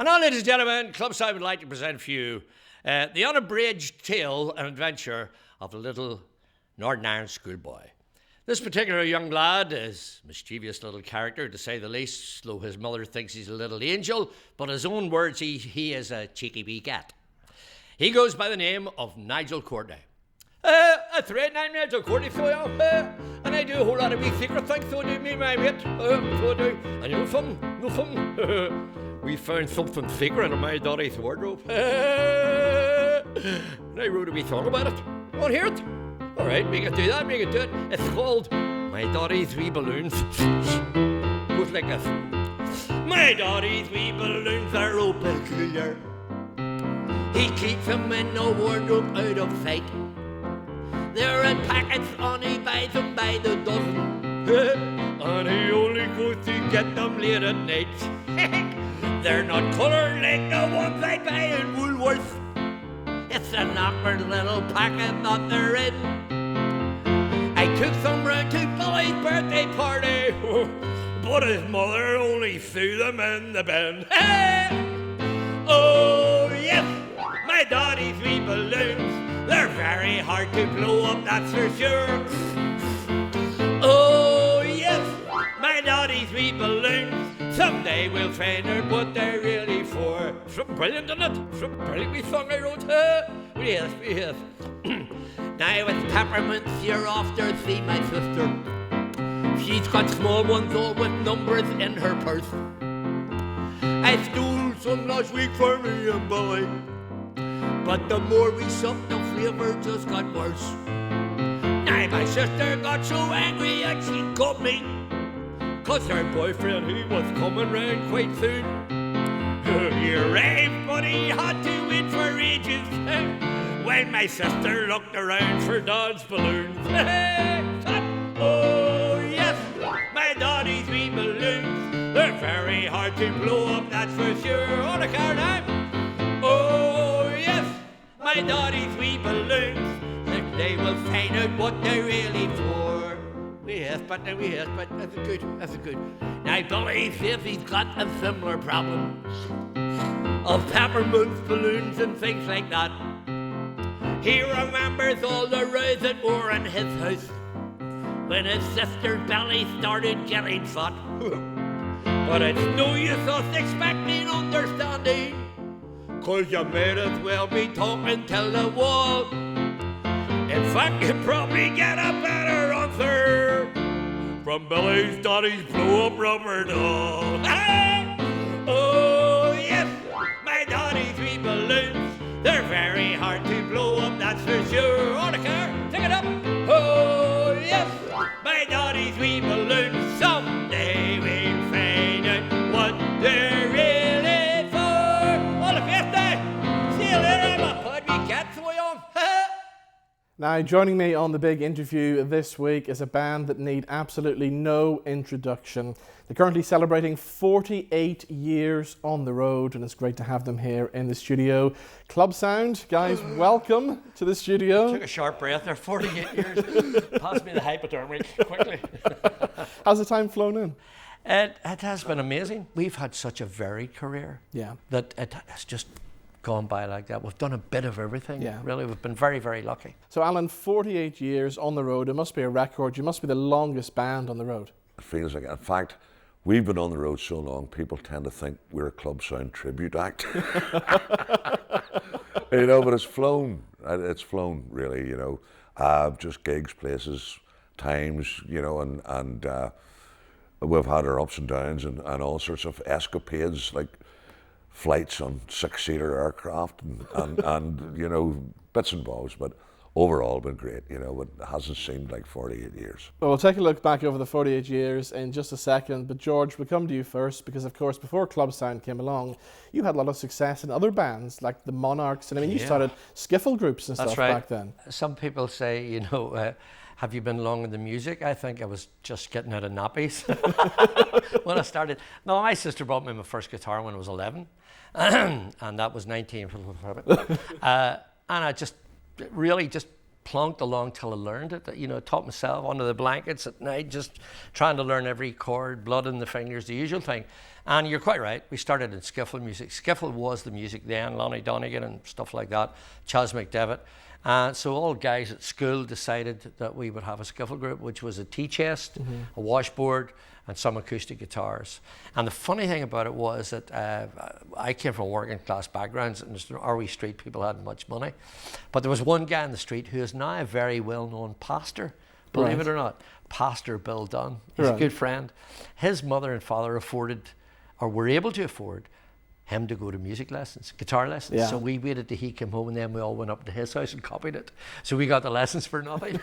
And now, ladies and gentlemen, Clubsound would like to present for you the unabridged tale and adventure of a little Northern Ireland schoolboy. This particular young lad is a mischievous little character, to say the least, though his mother thinks he's a little angel, but his own words, he is a cheeky wee cat. He goes by the name of Nigel Courtney. That's right, I'm Nigel Courtney, so I am. And I do a whole lot of wee secret things, so do me, my mate. So I do. And you know something? We found something secret in my daddy's wardrobe. And I wrote a wee song about it. You want to hear it? All right, we can do that, we can do it. It's called My Daddy's Wee Balloons. Goes like this. My daddy's wee balloons are all peculiar. He keeps them in a wardrobe out of sight. They're in packets and he buys them by the dozen. And he only goes to get them late at night. They're not coloured like the ones I buy in Woolworths. It's an awkward little packet that they're in. I took some round to Billy's birthday party, but his mother only threw them in the bin. Oh yes, my daddy's wee balloons, they're very hard to blow up, that's for sure. Oh yes, my daddy's wee balloons, someday we'll find out what they're really for. Something brilliant, isn't it? Something brilliant wee song I wrote. Yes. Now it's peppermints, you're off to see my sister. She's got small ones all with numbers in her purse. I stole some last week for me and Billy, but the more we supped, the flavour just got worse. Now my sister got so angry and she got me, 'cause her boyfriend, he was coming round quite soon. He arrived, but he had to wait for ages when my sister looked around for Dad's balloons. Oh yes, my daddy's wee balloons, they're very hard to blow up, that's for sure. On the car now. Oh yes, my daddy's wee balloons, they will find out what they're really for. Yes, but that's good. Now Billy says he's got a similar problem of peppermints, balloons and things like that. He remembers all the rows that were in his house when his sister's belly started getting fat. But it's no use us expecting understanding, 'cause you might as well be talking to the wall. In fact, you probably get a better answer from Billy's daddy's blow-up rubber doll. Oh yes, my daddy's wee balloons, they're very hard to blow up, that's for sure. On the car, take it up. Oh yes, my daddy's wee balloons, someday we'll find out what they're really for. On the fiesta, see you later, my pod, we cat, so on. Now, joining me on the big interview this week is a band that need absolutely no introduction. They're currently celebrating 48 years on the road, and it's great to have them here in the studio. Clubsound, guys, welcome to the studio. Took a sharp breath there, 48 years. Pass me the hypodermic, quickly. How's the time flown in? It has been amazing. We've had such a varied career. Yeah. That it has just gone by like that. We've done a bit of everything. Yeah. Really, we've been very, very lucky. So, Alan, 48 years on the road, it must be a record. You must be the longest band on the road. It feels like it. In fact, we've been on the road so long, people tend to think we're a Clubsound tribute act. But it's flown. It's flown, really, just gigs, places, times, and we've had our ups and downs and all sorts of escapades, like flights on 6-seater aircraft and bits and bobs, but overall been great, but it hasn't seemed like 48 years. Well, we'll take a look back over the 48 years in just a second, but George, we'll come to you first, because of course before Clubsound came along, you had a lot of success in other bands like the Monarchs, and you started skiffle groups and stuff back then. Some people say, have you been long in the music? I think I was just getting out of nappies when I started. No, my sister bought me my first guitar when I was 11, and that was 19. And I just really just plonked along till I learned it. Taught myself under the blankets at night, just trying to learn every chord, blood in the fingers, the usual thing. And you're quite right, we started in skiffle music. Skiffle was the music then, Lonnie Donegan and stuff like that, Chas McDevitt. So all guys at school decided that we would have a skiffle group, which was a tea chest, a washboard, and some acoustic guitars. And the funny thing about it was that I came from working class backgrounds, and our wee street people hadn't much money. But there was one guy in the street who is now a very well-known pastor, believe it or not, Pastor Bill Dunn. He's a good friend. His mother and father afforded, or were able to afford, him to go to music lessons, guitar lessons. Yeah. So we waited till he came home, and then we all went up to his house and copied it. So we got the lessons for nothing.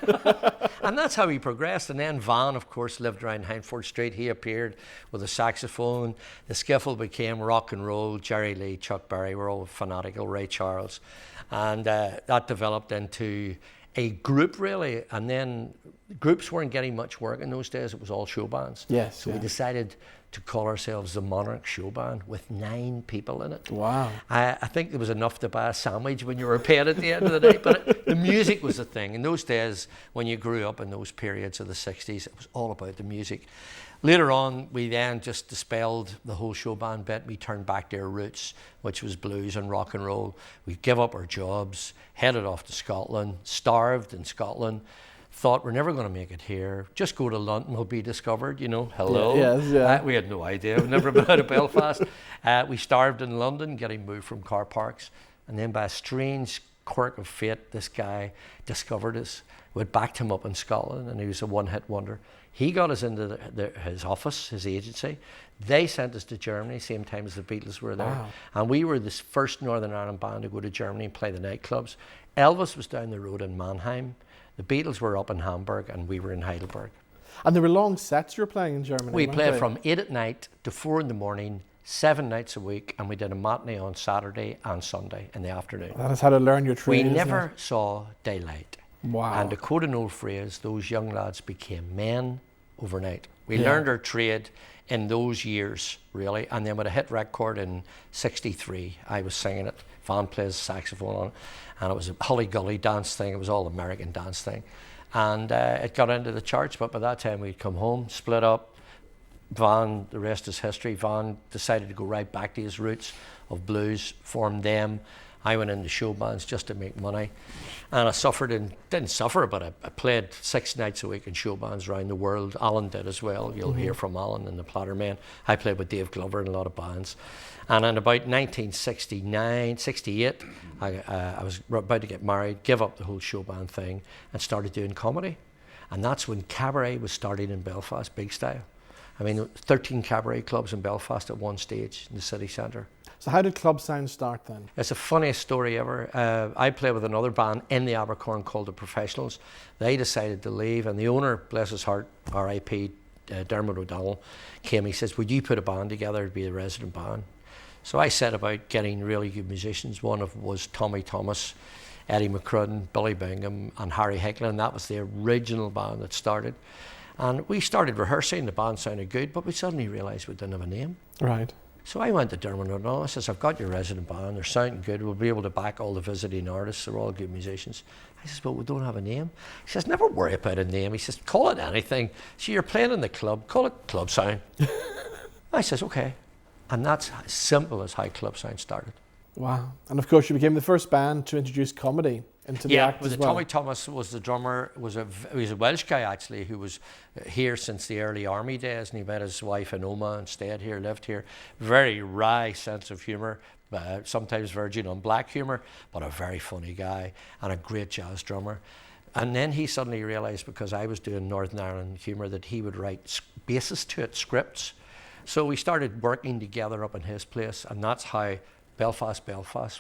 And that's how he progressed. And then Van, of course, lived around Hindford Street. He appeared with a saxophone. The skiffle became rock and roll. Jerry Lee, Chuck Berry were all fanatical, Ray Charles. And that developed into a group, really. And then groups weren't getting much work in those days. It was all show bands. Yes. So we decided to call ourselves the Monarch Show Band with 9 people in it. Wow. I think there was enough to buy a sandwich when you were paid at the end of the day, but the music was the thing. In those days, when you grew up in those periods of the 60s, it was all about the music. Later on, we then just dispelled the whole show band bit. We turned back to our roots, which was blues and rock and roll. We gave up our jobs, headed off to Scotland, starved in Scotland, thought we're never going to make it here. Just go to London, we'll be discovered, you know. Hello. We had no idea. We'd never been out of Belfast. We starved in London, getting moved from car parks. And then by a strange quirk of fate, this guy discovered us. We'd backed him up in Scotland, and he was a one-hit wonder. He got us into his office, his agency. They sent us to Germany, same time as the Beatles were there. Wow. And we were the first Northern Ireland band to go to Germany and play the nightclubs. Elvis was down the road in Mannheim. The Beatles were up in Hamburg, and we were in Heidelberg. And there were long sets you were playing in Germany. We weren't played they? from 8 at night to 4 in the morning, 7 nights a week, and we did a matinee on Saturday and Sunday in the afternoon. That is how to learn your trade. We isn't never it? saw daylight. Wow. And to quote an old phrase, those young lads became men overnight. We learned our trade in those years, really, and then with a hit record in '63, I was singing it. Van plays saxophone on it, and it was a Hully Gully dance thing. It was all American dance thing. And it got into the charts, but by that time we'd come home, split up. Van, the rest is history. Van decided to go right back to his roots of blues, formed them. I went into show bands just to make money. And I suffered and didn't suffer, but I played 6 nights a week in show bands around the world. Alan did as well. You'll hear from Alan and the Plattermen. I played with Dave Glover in a lot of bands. And in about 1969, 68, I was about to get married, give up the whole show band thing, and started doing comedy. And that's when cabaret was starting in Belfast, big style. I mean, 13 cabaret clubs in Belfast at one stage in the city centre. So how did Clubsound start then? It's the funniest story ever. I played with another band in the Abercorn called The Professionals. They decided to leave, and the owner, bless his heart, R.I.P., Dermot O'Donnell, came. He says, would you put a band together to be the resident band? So I set about getting really good musicians. One of them was Tommy Thomas, Eddie McCrudden, Billy Bingham, and Harry Hicklin. That was the original band that started. And we started rehearsing. The band sounded good, but we suddenly realised we didn't have a name. Right. So I went to Dermot O'Donnell. I says, I've got your resident band. They're sounding good. We'll be able to back all the visiting artists. They're all good musicians. I says, but we don't have a name. He says, never worry about a name. He says, call it anything. So you're playing in the club. Call it Clubsound. I says, okay. And that's as simple as how Clubsound started. Wow. And of course, you became the first band to introduce comedy into the act as well. Tommy Thomas was the drummer. He was a Welsh guy, actually, who was here since the early army days, and he met his wife in Omagh and stayed here, lived here. Very wry sense of humour, sometimes verging on black humour, but a very funny guy and a great jazz drummer. And then he suddenly realised, because I was doing Northern Ireland humour, that he would write bases to it, scripts. So we started working together up in his place, and that's how Belfast,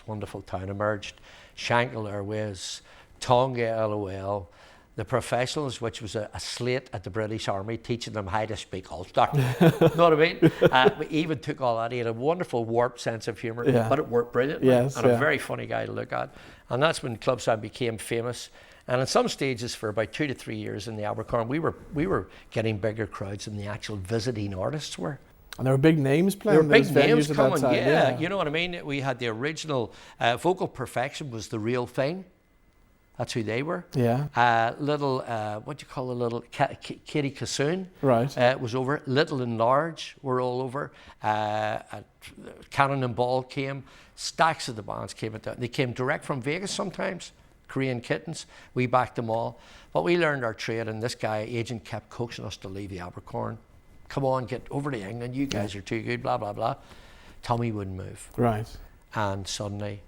wonderful town, emerged. Shankill Airways, Tonga LOL, The Professionals, which was a slate at the British Army teaching them how to speak Ulster. Know what I mean? We even took all that. He had a wonderful warped sense of humour, but it worked brilliantly. Yes, and a very funny guy to look at. And that's when Clubsound became famous. And in some stages, for about 2 to 3 years in the Abercorn, we were getting bigger crowds than the actual visiting artists were. And there were big names playing. There were big those venues names at coming, that time. yeah. You know what I mean? We had the original Vocal Perfection was the real thing. That's who they were. Yeah. Little, what do you call a little, Katie Cassoon. Right. Was over. Little and Large were all over. Cannon and Ball came. Stacks of the bands came. They came direct from Vegas sometimes. Korean Kittens. We backed them all. But we learned our trade, and this guy, agent, kept coaxing us to leave the Abercorn. Come on, get over to England. You guys are too good, blah, blah, blah. Tommy wouldn't move. Right. And suddenly,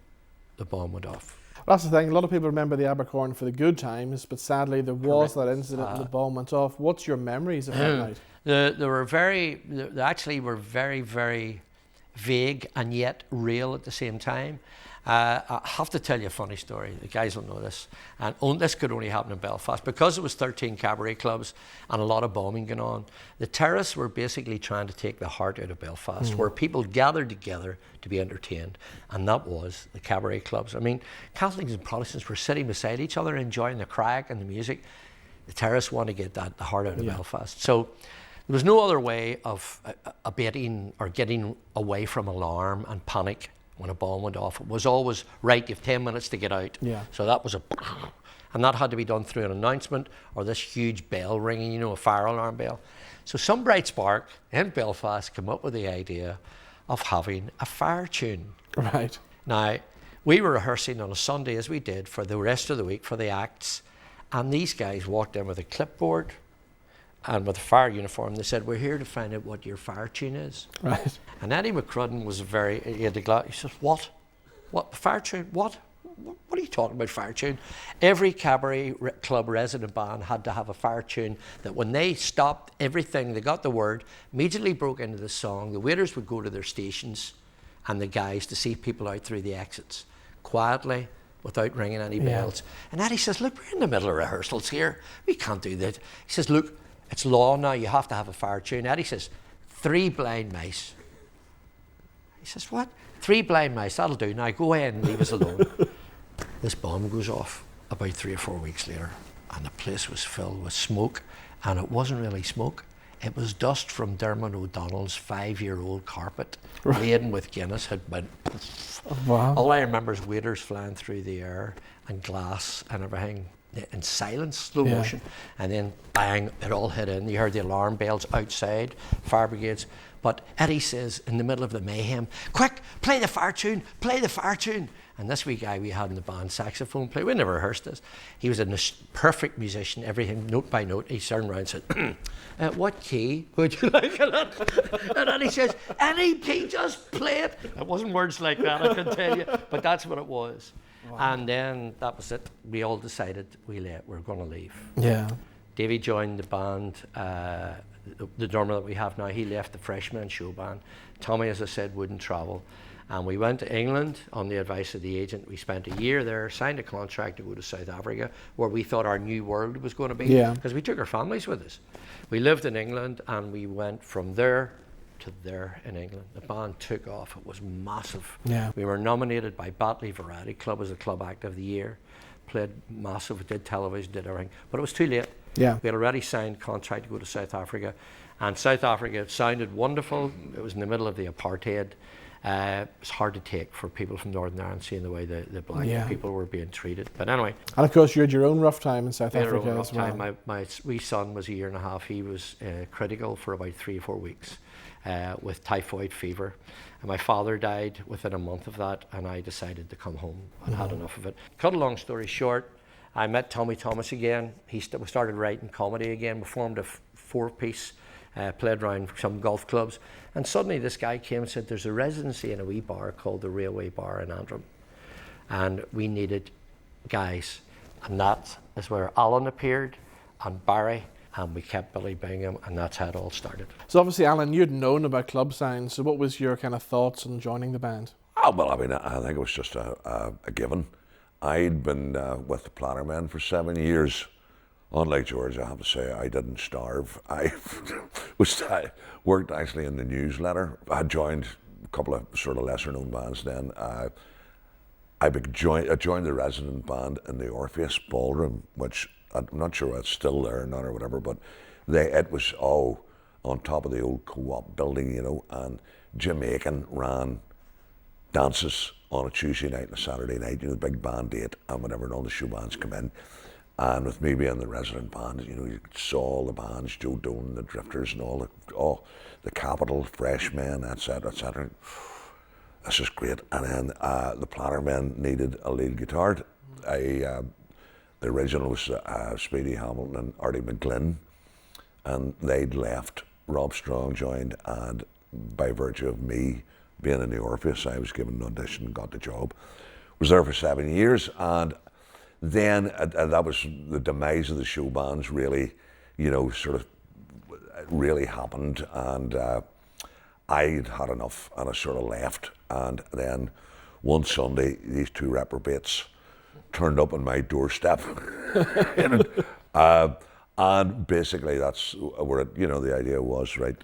the bomb went off. Well, that's the thing. A lot of people remember the Abercorn for the good times, but sadly there was that incident and the bomb went off. What's your memories of that night? They actually were very, very vague and yet real at the same time. I have to tell you a funny story. The guys will know this. And this could only happen in Belfast. Because it was 13 cabaret clubs and a lot of bombing going on, the terrorists were basically trying to take the heart out of Belfast, where people gathered together to be entertained. And that was the cabaret clubs. I mean, Catholics and Protestants were sitting beside each other, enjoying the crack and the music. The terrorists wanted to get the heart out of Belfast. So there was no other way of abating or getting away from alarm and panic when a bomb went off. It was always, right, you have 10 minutes to get out. Yeah. So that was and that had to be done through an announcement or this huge bell ringing, you know, a fire alarm bell. So some bright spark in Belfast came up with the idea of having a fire tune. Right. Now, we were rehearsing on a Sunday, as we did, for the rest of the week, for the acts, and these guys walked in with a clipboard and with a fire uniform. They said, we're here to find out what your fire tune is. Right. And Eddie McCrudden was he had the glass. He says, what? What, fire tune? What are you talking about, fire tune? Every cabaret club resident band had to have a fire tune that when they stopped everything, they got the word, immediately broke into the song. The waiters would go to their stations and the guys to see people out through the exits, quietly, without ringing any bells. And Eddie says, look, we're in the middle of rehearsals here. We can't do that. He says, look, it's law now, you have to have a fire tune. Eddie says, 3 blind mice. He says, what? 3 blind mice, that'll do. Now go ahead and leave us alone. This bomb goes off about 3 or 4 weeks later, and the place was filled with smoke, and it wasn't really smoke. It was dust from Dermot O'Donnell's 5-year-old carpet, laden with Guinness, had been. Wow. All I remember is waiters flying through the air and glass and everything in silence, slow motion, and then bang, it all hit in. You heard the alarm bells outside, fire brigades. But Eddie says in the middle of the mayhem, quick, play the fire tune, play the fire tune. And this wee guy we had in the band, saxophone player, we never rehearsed this. He was a perfect musician, everything note by note. He turned around and said, what key would you like it? And then he says, any key, just play it. It wasn't words like that, I can tell you, but that's what it was. Wow. And then that was it. We all decided we're going to leave. Yeah. Davey joined the band, the drummer that we have now. He left the freshman show band. Tommy, as I said, wouldn't travel. And we went to England on the advice of the agent. We spent a year there, signed a contract to go to South Africa, where we thought our new world was going to be. Because we took our families with us. We lived in England, and we went from there to there in England. The band took off. It was massive. Yeah. We were nominated by Batley Variety Club as the Club Act of the Year. Played massive, did television, did everything. But it was too late. Yeah. We had already signed contract to go to South Africa. And South Africa sounded wonderful. It was in the middle of the apartheid. It's hard to take for people from Northern Ireland seeing the way the black people were being treated. But anyway. And of course you had your own rough time in South Africa as well. Time. My wee son was 1.5 years. He was critical for about 3 or 4 weeks with typhoid fever. And my father died within a month of that, and I decided to come home and had enough of it. Cut a long story short, I met Tommy Thomas again. We started writing comedy again. We formed a 4-piece, played around some golf clubs. And suddenly this guy came and said, there's a residency in a wee bar called the Railway Bar in Antrim. And we needed guys. And that is where Alan appeared, and Barry, and we kept Billy Bingham, and that's how it all started. So obviously, Alan, you'd known about Clubsound, so what was your kind of thoughts on joining the band? Oh, well, I mean, I think it was just a given. I'd been with the Plannermen for 7 years. Unlike George, I have to say, I didn't starve. I worked actually in the newsletter. I joined a couple of sort of lesser known bands then. I joined the resident band in the Orpheus Ballroom, which I'm not sure it's still there or not or whatever, but it was all on top of the old Co-op building, you know, and Jim Aiken ran dances on a Tuesday night and a Saturday night, the big band date and whatever, and all the show bands come in. And with me being the resident band, you saw all the bands, Joe Dolan, the Drifters, and all the Capital, Freshmen, etc., etc. This is great. And then the Plattermen needed a lead guitar. The original was Speedy Hamilton and Artie McGlynn, and they'd left. Rob Strong joined, and by virtue of me being in the Orpheus, I was given an audition and got the job. Was there for 7 years, and then that was the demise of the show bands, really, sort of really happened, and I'd had enough, and I sort of left. And then one Sunday, these two reprobates turned up on my doorstep, and basically that's where the idea was, right?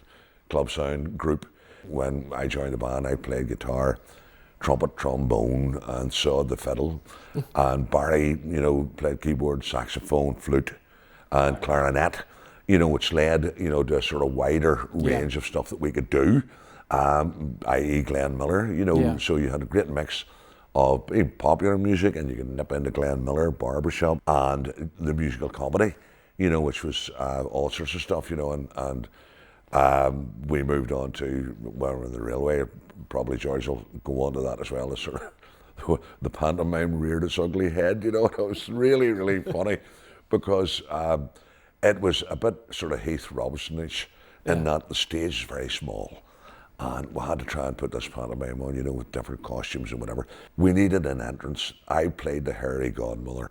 Clubsound group. When I joined the band, I played guitar, trumpet, trombone, and sawed the fiddle. And Barry, played keyboard, saxophone, flute, and clarinet, which led, to a sort of wider range of stuff that we could do, i.e. Glenn Miller, so you had a great mix of popular music, and you could nip into Glenn Miller, Barbershop, and the musical comedy, which was all sorts of stuff, and we moved on to, well, the railway. Probably George will go on to that as well. Sort of the pantomime reared its ugly head, and it was really, really funny because it was a bit sort of Heath Robinson-ish in that the stage is very small. And we had to try and put this pantomime on, with different costumes and whatever. We needed an entrance. I played the hairy godmother.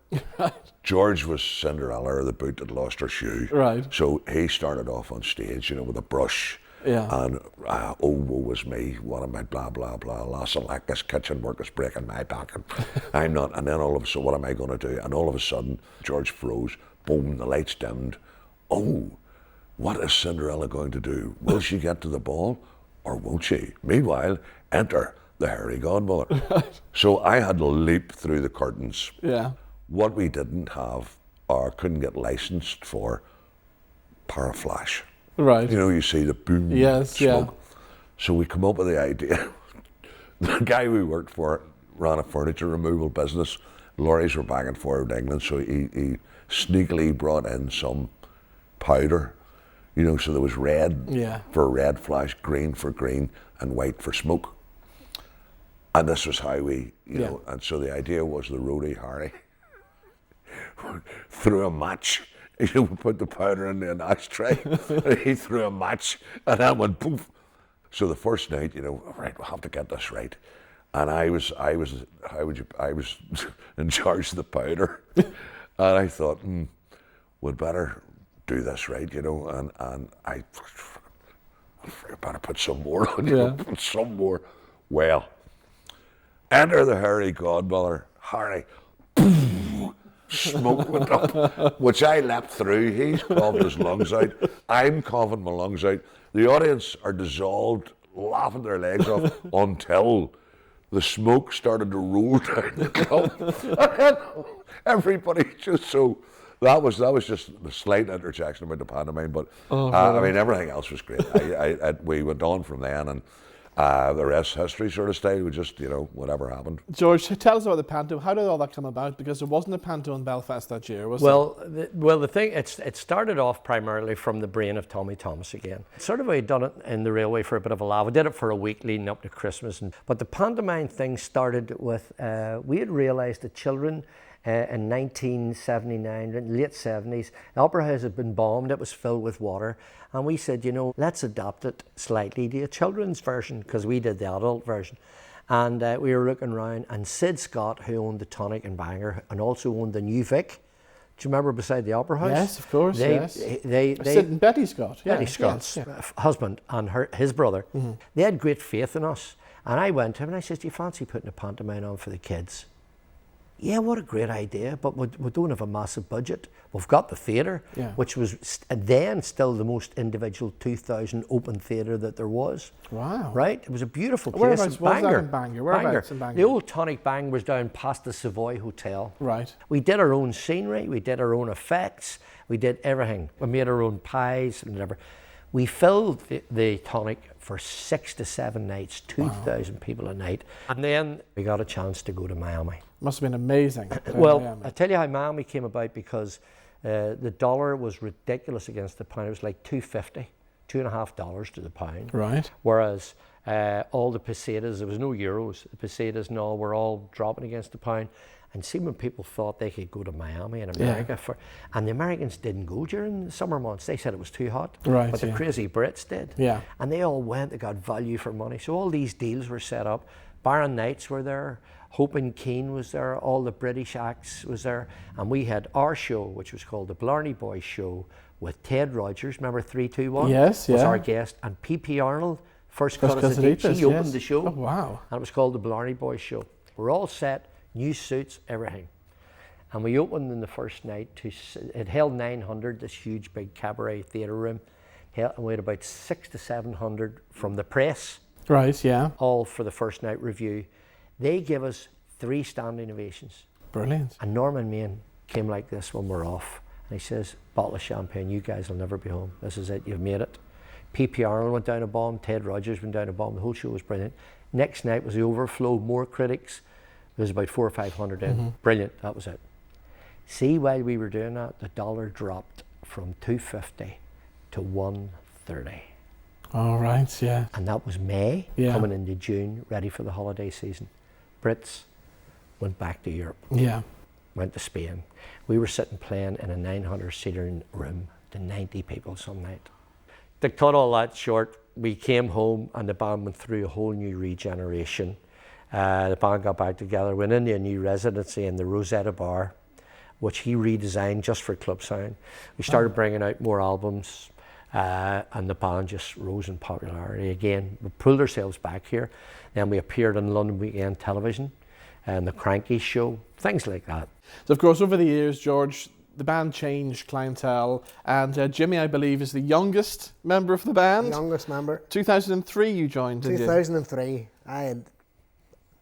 George was Cinderella, or the boot that lost her shoe. Right. So he started off on stage, with a brush. Yeah. And, oh, woe was me, what am I, blah, blah, blah, Lassalacus, kitchen work is breaking my back, and I'm not, and then all of a sudden, what am I going to do? And all of a sudden, George froze, boom, the lights dimmed. Oh, what is Cinderella going to do? Will she get to the ball? Or won't she? Meanwhile, enter the hairy godmother. So I had to leap through the curtains. Yeah. What we didn't have, or couldn't get licensed for, paraflash. Right. You see the boom, smoke. Yeah. So we come up with the idea. The guy we worked for ran a furniture removal business. Lorries were back and forth in England, so he sneakily brought in some powder. So there was red for red flash, green for green, and white for smoke. And this was how we, and so the idea was the roadie Harry threw a match. We put the powder in an ashtray, and he threw a match, and that went poof. So the first night, right, we'll have to get this right. And I was in charge of the powder, and I thought, we'd better do this right, and I better put some more on, put some more. Well, enter the hairy godmother, Harry. Smoke went up, which I leapt through. He's coughing his lungs out. I'm coughing my lungs out. The audience are dissolved, laughing their legs off until the smoke started to roll down the club. And then everybody just so. That was just a slight interjection about the pantomime, but I mean everything else was great. We went on from then, and the rest history sort of style. We just whatever happened. George, tell us about the panto. How did all that come about? Because there wasn't a panto in Belfast that year, was there? The thing it started off primarily from the brain of Tommy Thomas again. Sort of we had done it in the railway for a bit of a laugh. We did it for a week leading up to Christmas, but the pantomime thing started with we had realised that children. In 1979, late 70s, the Opera House had been bombed, it was filled with water, and we said, let's adapt it slightly to a children's version, because we did the adult version. And we were looking around, and Sid Scott, who owned the Tonic and Bangor, and also owned the New Vic, do you remember beside the Opera House? Yes, of course, They Sid and Betty Scott. Betty Scott's husband and his brother, they had great faith in us. And I went to him and I said, do you fancy putting a pantomime on for the kids? Yeah, what a great idea, but we don't have a massive budget. We've got the theatre, which was then still the most individual 2,000 open theatre that there was. Wow. Right? It was a beautiful place. Whereabouts was that in Bangor? Whereabouts in Bangor? The old Tonic Bang was down past the Savoy Hotel. Right. We did our own scenery, we did our own effects, we did everything. We made our own pies and whatever. We filled the Tonic for 6 to 7 nights, 2,000 people a night. And then we got a chance to go to Miami. Must have been amazing. Well, Miami. I'll tell you how Miami came about, because the dollar was ridiculous against the pound. It was like $2.50, $2.50 to the pound. Right. Whereas all the pesetas, there was no euros, the pesetas and all were all dropping against the pound. And see, when people thought they could go to Miami in America, and the Americans didn't go during the summer months. They said it was too hot, right, but the crazy Brits did. Yeah. And they all went, they got value for money. So all these deals were set up. Baron Knights were there, Hope and Keane was there, all the British acts was there. And we had our show, which was called the Blarney Boys Show, with Ted Rogers, remember 3-2-1? Yes, was yeah. our guest, and P.P. Arnold, first cut as a deep. She opened the show. Oh, wow. And it was called the Blarney Boys Show. We're all set, new suits, everything. And we opened in the first night it held 900, this huge big cabaret theatre room. And we had about 600 to 700 from the press. Right, yeah. All for the first night review. They give us 3 standing ovations. Brilliant. And Norman Main came like this when we're off. And he says, bottle of champagne, you guys will never be home. This is it, you've made it. P.P. Arnold went down a bomb, Ted Rogers went down a bomb. The whole show was brilliant. Next night was the overflow, more critics. There was about 400 or 500 in. Mm-hmm. Brilliant, that was it. See, while we were doing that, the dollar dropped from $2.50 to $1.30. All right, yeah. And that was May, coming into June, ready for the holiday season. Brits went back to Europe. Yeah. Went to Spain. We were sitting playing in a 900-seater room to 90 people some night. To cut all that short, we came home and the band went through a whole new regeneration. The band got back together, went into a new residency in the Rosetta Bar, which he redesigned just for Clubsound. We started bringing out more albums, and the band just rose in popularity again. We pulled ourselves back here. Then we appeared on London Weekend Television and the Cranky Show, things like that. So of course, over the years, George, the band changed clientele, and Jimmy, I believe, is the youngest member of the band. Youngest member. 2003 you joined, didn't you? 2003. I had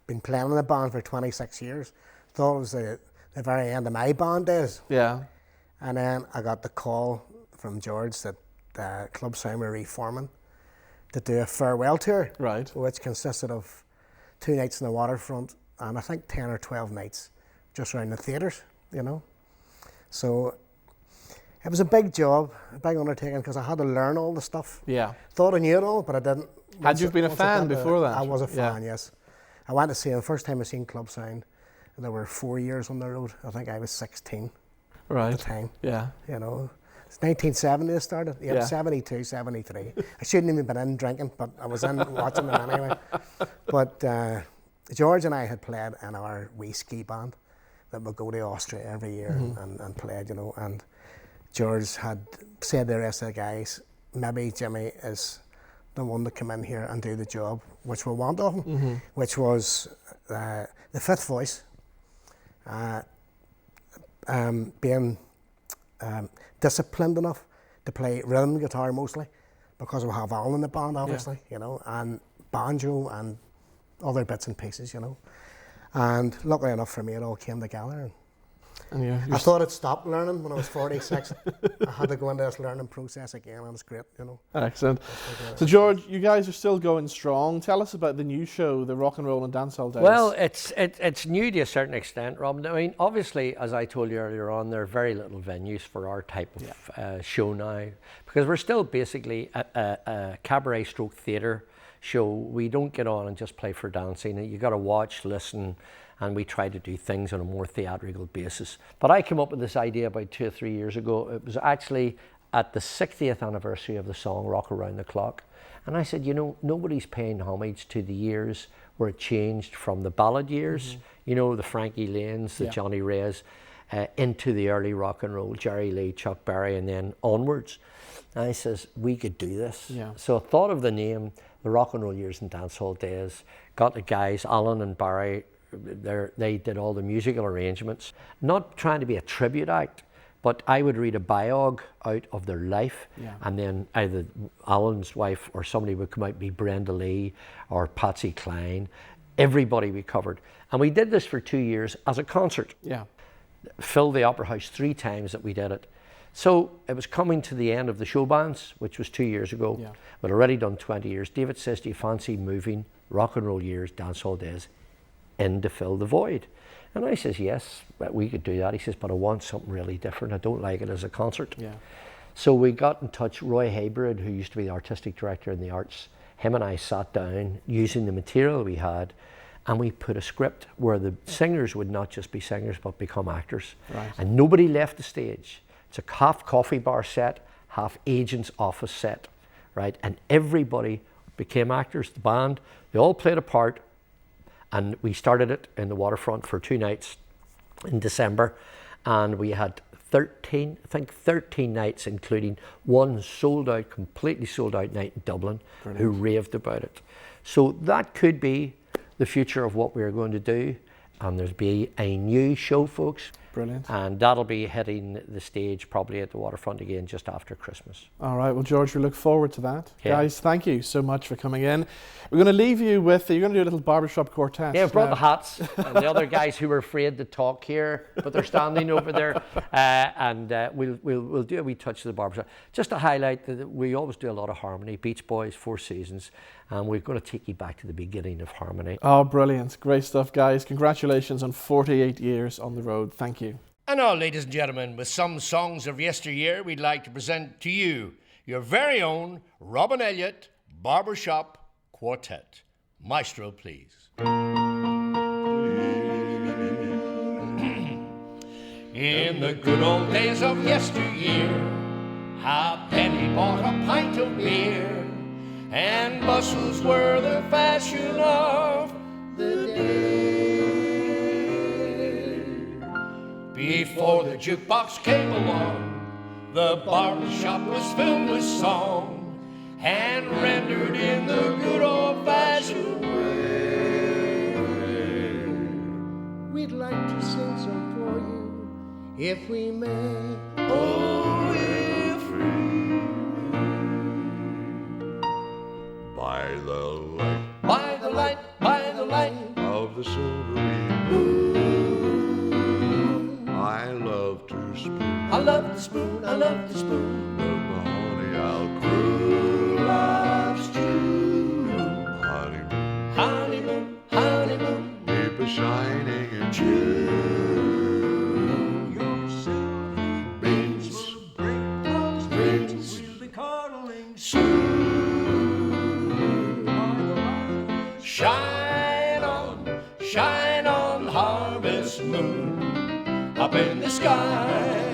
been playing in the band for 26 years. Thought it was the very end of my band days. Yeah. And then I got the call from George that Clubsound were reforming to do a farewell tour. Right. Which consisted of 2 nights in the waterfront and I think 10 or 12 nights just around the theatres, you know. So it was a big job, a big undertaking, because I had to learn all the stuff. Yeah. Thought I knew it all, but I didn't. Had you been a fan before that? I was a fan, yes. I went to see the first time I seen Clubsound. There were 4 years on the road. I think I was 16 right. at the time. Yeah. You know, it's 1970 it started. Yeah, 72, 73. I shouldn't even been in drinking, but I was in watching them anyway. But George and I had played in our wee ski band that would go to Austria every year and played, you know. And George had said to the rest of the guys, maybe Jimmy is the one to come in here and do the job which we want of him, which was the fifth voice. Being disciplined enough to play rhythm guitar mostly, because we have Alan in the band, obviously, you know, and banjo and other bits and pieces, you know. And luckily enough for me, it all came together. And I thought I'd stopped learning when I was 46. I had to go into this learning process again, and it's great, you know. Excellent. So George, you guys are still going strong. Tell us about the new show, the Rock and Roll and Dancehall Days. Well, it's new to a certain extent, Robin. I mean, obviously, as I told you earlier on, there are very little venues for our type of show now, because we're still basically a cabaret stroke theatre show. We don't get on and just play for dancing. You got to watch, listen, and we try to do things on a more theatrical basis. But I came up with this idea about 2 or 3 years ago. It was actually at the 60th anniversary of the song Rock Around the Clock. And I said, you know, nobody's paying homage to the years where it changed from the ballad years, you know, the Frankie Lanes, the Johnny Rays, into the early rock and roll, Jerry Lee, Chuck Berry, and then onwards. And I says, we could do this. Yeah. So I thought of the name, the Rock and Roll Years and Dancehall Days, got the guys, Alan and Barry, they did all the musical arrangements. Not trying to be a tribute act, but I would read a biog out of their life, and then either Alan's wife or somebody would come out and be Brenda Lee or Patsy Cline. Everybody we covered. And we did this for 2 years as a concert. Yeah. Filled the Opera House 3 times that we did it. So it was coming to the end of the show bands, which was 2 years ago. Yeah. We'd already done 20 years. David says, do you fancy moving rock and roll years, dancehall days, in to fill the void? And I says, yes, we could do that. He says, but I want something really different. I don't like it as a concert. Yeah. So we got in touch. Roy Haybrid, who used to be the artistic director in the arts, him and I sat down using the material we had, and we put a script where the singers would not just be singers but become actors. Right. And nobody left the stage. It's a half coffee bar set, half agent's office set, right? And everybody became actors. The band, they all played a part, and we started it in the Waterfront for 2 nights in December, and we had 13 nights, including one sold out, completely sold out night in Dublin. Brilliant. Who raved about it. So that could be the future of what we're going to do, and there's be a new show, folks. Brilliant. And that'll be hitting the stage probably at the Waterfront again just after Christmas. All right, well, George, we look forward to that. Yeah. Guys, thank you so much for coming in. We're going to leave you with, you're going to do a little barbershop quartet. Yeah, we've brought the hats, and the other guys who were afraid to talk here, but they're standing over there, and we'll do a wee touch of the barbershop. Just to highlight that we always do a lot of harmony, Beach Boys, Four Seasons, and we're going to take you back to the beginning of harmony. Oh, brilliant. Great stuff, guys. Congratulations on 48 years on the road. Thank you. And now, ladies and gentlemen, with some songs of yesteryear, we'd like to present to you your very own Robin Elliott Barbershop Quartet. Maestro, please. In the good old days of yesteryear, a penny bought a pint of beer, and bustles were the fashion of the day. Before the jukebox came along, the barbershop was filled with song and rendered in the good old-fashioned way. We'd like to sing some for you, if we may. Oh, if we By the light by the light, by the light of the silvery moon, I love to spoon. I love the spoon, I love the spoon. Of the honey I'll crew. Loves to Honeymoon, honeymoon, honeymoon. keep a shining and Tune yourself beans, beans, beans. we'll be cuddling Soon by the light. shine on, harvest moon up in the sky.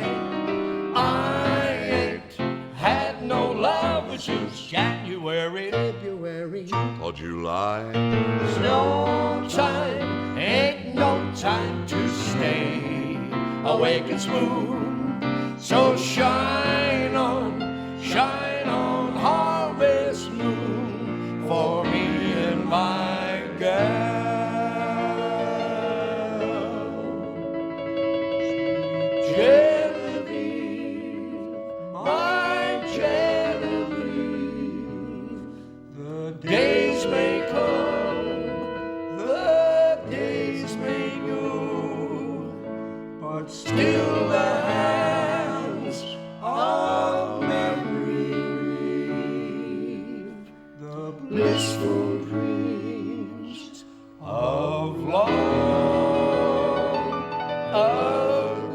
I ain't had no love since January. Or July, Ain't no time to stay awake and swoon. So shine on, harvest moon for me and my gal. Genevieve, my Genevieve, the days may come, the days may go, but still the hands of memory weave the blissful dreams of long ago.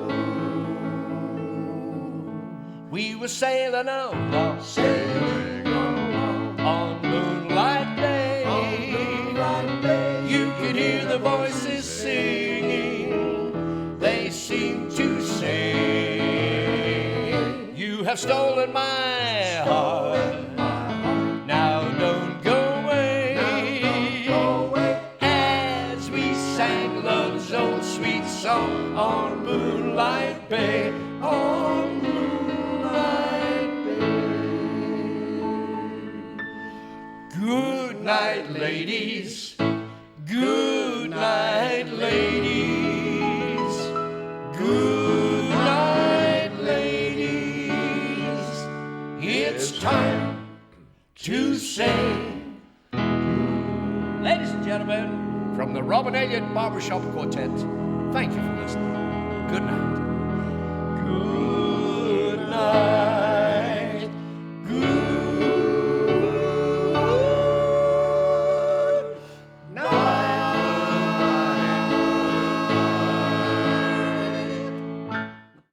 We were sailing out, on moonlight day. You could hear the voices singing. They seemed to say, you have stolen my heart. Now don't go away. As we sang love's old sweet song on Moonlight Bay. On Moonlight Bay. Good night, ladies. Good night, ladies. Good night, ladies. It's time to sing. Ladies and gentlemen, from the Robin Elliott Barbershop Quartet, thank you for listening. Good night.